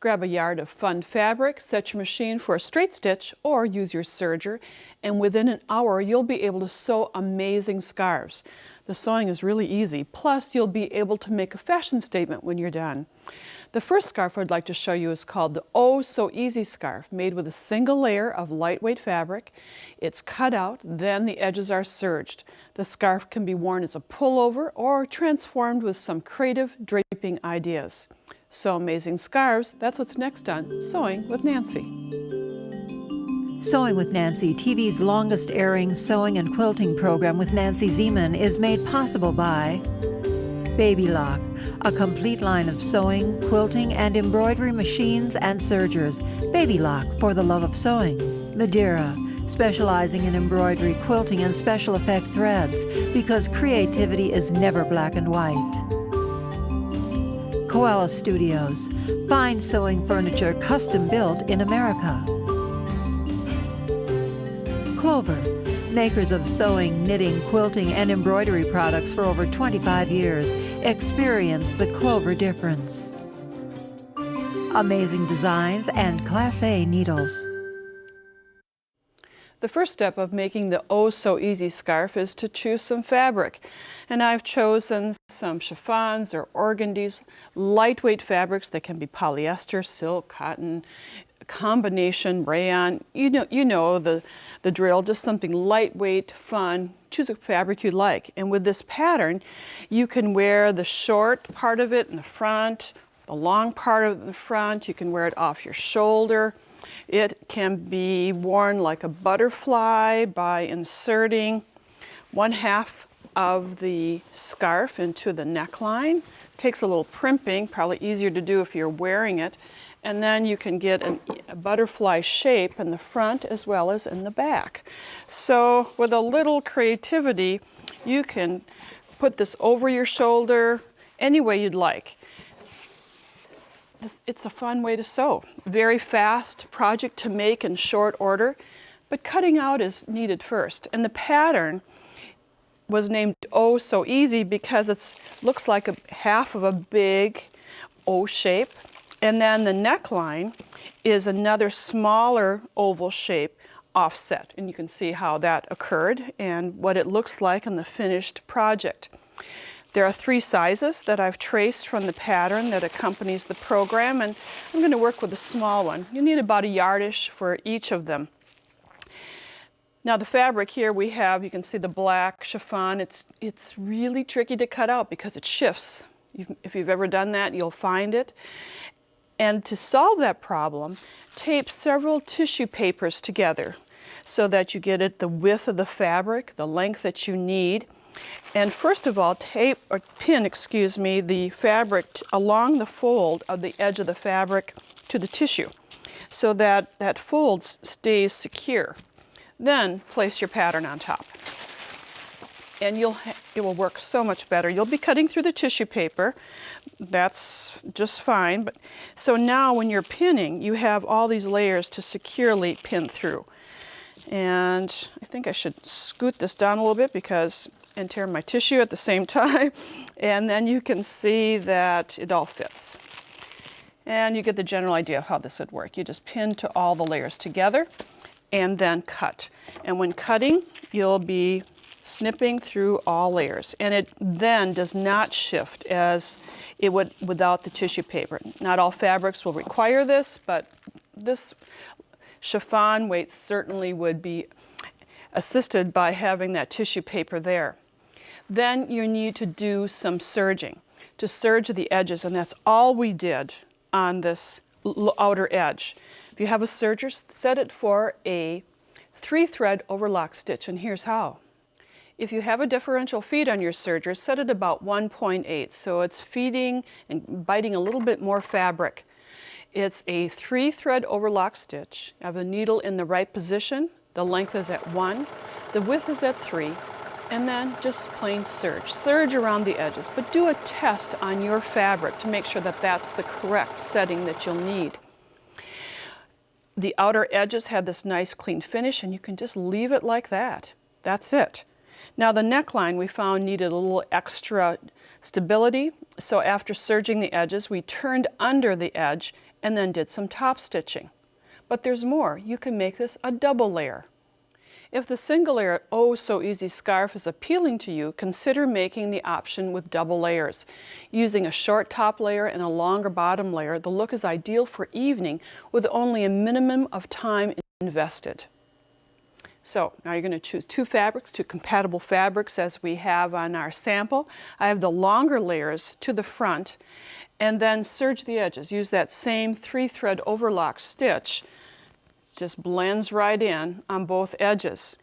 Grab a yard of fun fabric, set your machine for a straight stitch, or use your serger, and within an hour you'll be able to sew amazing scarves. The sewing is really easy, plus you'll be able to make a fashion statement when you're done. The first scarf I'd like to show you is called the Oh So Easy scarf, made with a single layer of lightweight fabric. It's cut out, then the edges are serged. The scarf can be worn as a pullover or transformed with some creative draping ideas. Sew amazing scarves, that's what's next on Sewing with Nancy. Sewing with Nancy, TV's longest airing sewing and quilting program with Nancy Zieman, is made possible by Baby Lock, a complete line of sewing, quilting, and embroidery machines and sergers. Baby Lock, for the love of sewing. Madeira, specializing in embroidery, quilting, and special effect threads, because creativity is never black and white. Koala Studios, fine sewing furniture custom built in America. Clover, makers of sewing, knitting, quilting, and embroidery products for over 25 years. Experience the Clover difference. Amazing designs and Class A needles. The first step of making the Oh So Easy scarf is to choose some fabric. And I've chosen some chiffons or organdies, lightweight fabrics that can be polyester, silk, cotton, combination, rayon. You know the drill, just something lightweight, fun. Choose a fabric you like. And with this pattern, you can wear the short part of it in the front, the long part of the front. You can wear it off your shoulder. It can be worn like a butterfly by inserting 1/2 of the scarf into the neckline. Takes a little primping, probably easier to do if you're wearing it. And then you can get a butterfly shape in the front as well as in the back. So with a little creativity, you can put this over your shoulder any way you'd like. It's a fun way to sew. Very fast project to make in short order, but cutting out is needed first. And the pattern was named Oh So Easy because it looks like half of a big O shape. And then the neckline is another smaller oval shape offset. And you can see how that occurred and what it looks like in the finished project. There are 3 sizes that I've traced from the pattern that accompanies the program, and I'm going to work with a small one. You need about a yardish for each of them. Now the fabric here we have, you can see the black chiffon. It's really tricky to cut out because it shifts. If you've ever done that, you'll find it. And to solve that problem, tape several tissue papers together so that you get it the width of the fabric, the length that you need. And first of all, pin the fabric along the fold of the edge of the fabric to the tissue so that that fold stays secure. Then place your pattern on top. And it will work so much better. You'll be cutting through the tissue paper. That's just fine. So now when you're pinning, you have all these layers to securely pin through. And I think I should scoot this down a little bit and tear my tissue at the same time. And then you can see that it all fits. And you get the general idea of how this would work. You just pin to all the layers together and then cut. And when cutting, you'll be snipping through all layers, and it then does not shift as it would without the tissue paper. Not all fabrics will require this, but this chiffon weight certainly would be assisted by having that tissue paper there. Then you need to do some serging to serge the edges, and that's all we did on this outer edge. If you have a serger, set it for a 3-thread overlock stitch, and here's how. If you have a differential feed on your serger, set it about 1.8, so it's feeding and biting a little bit more fabric. It's a 3-thread overlock stitch. You have the needle in the right position, the length is at 1, the width is at 3, and then just plain serge. Serge around the edges, but do a test on your fabric to make sure that that's the correct setting that you'll need. The outer edges have this nice clean finish, and you can just leave it like that. That's it. Now the neckline we found needed a little extra stability, so after serging the edges, we turned under the edge and then did some top stitching. But there's more. You can make this a double layer. If the single layer Oh So Easy scarf is appealing to you, consider making the option with double layers. Using a short top layer and a longer bottom layer, the look is ideal for evening with only a minimum of time invested. So now you're going to choose two compatible fabrics as we have on our sample. I have the longer layers to the front, and then serge the edges. Use that same 3-thread overlock stitch. It just blends right in on both edges.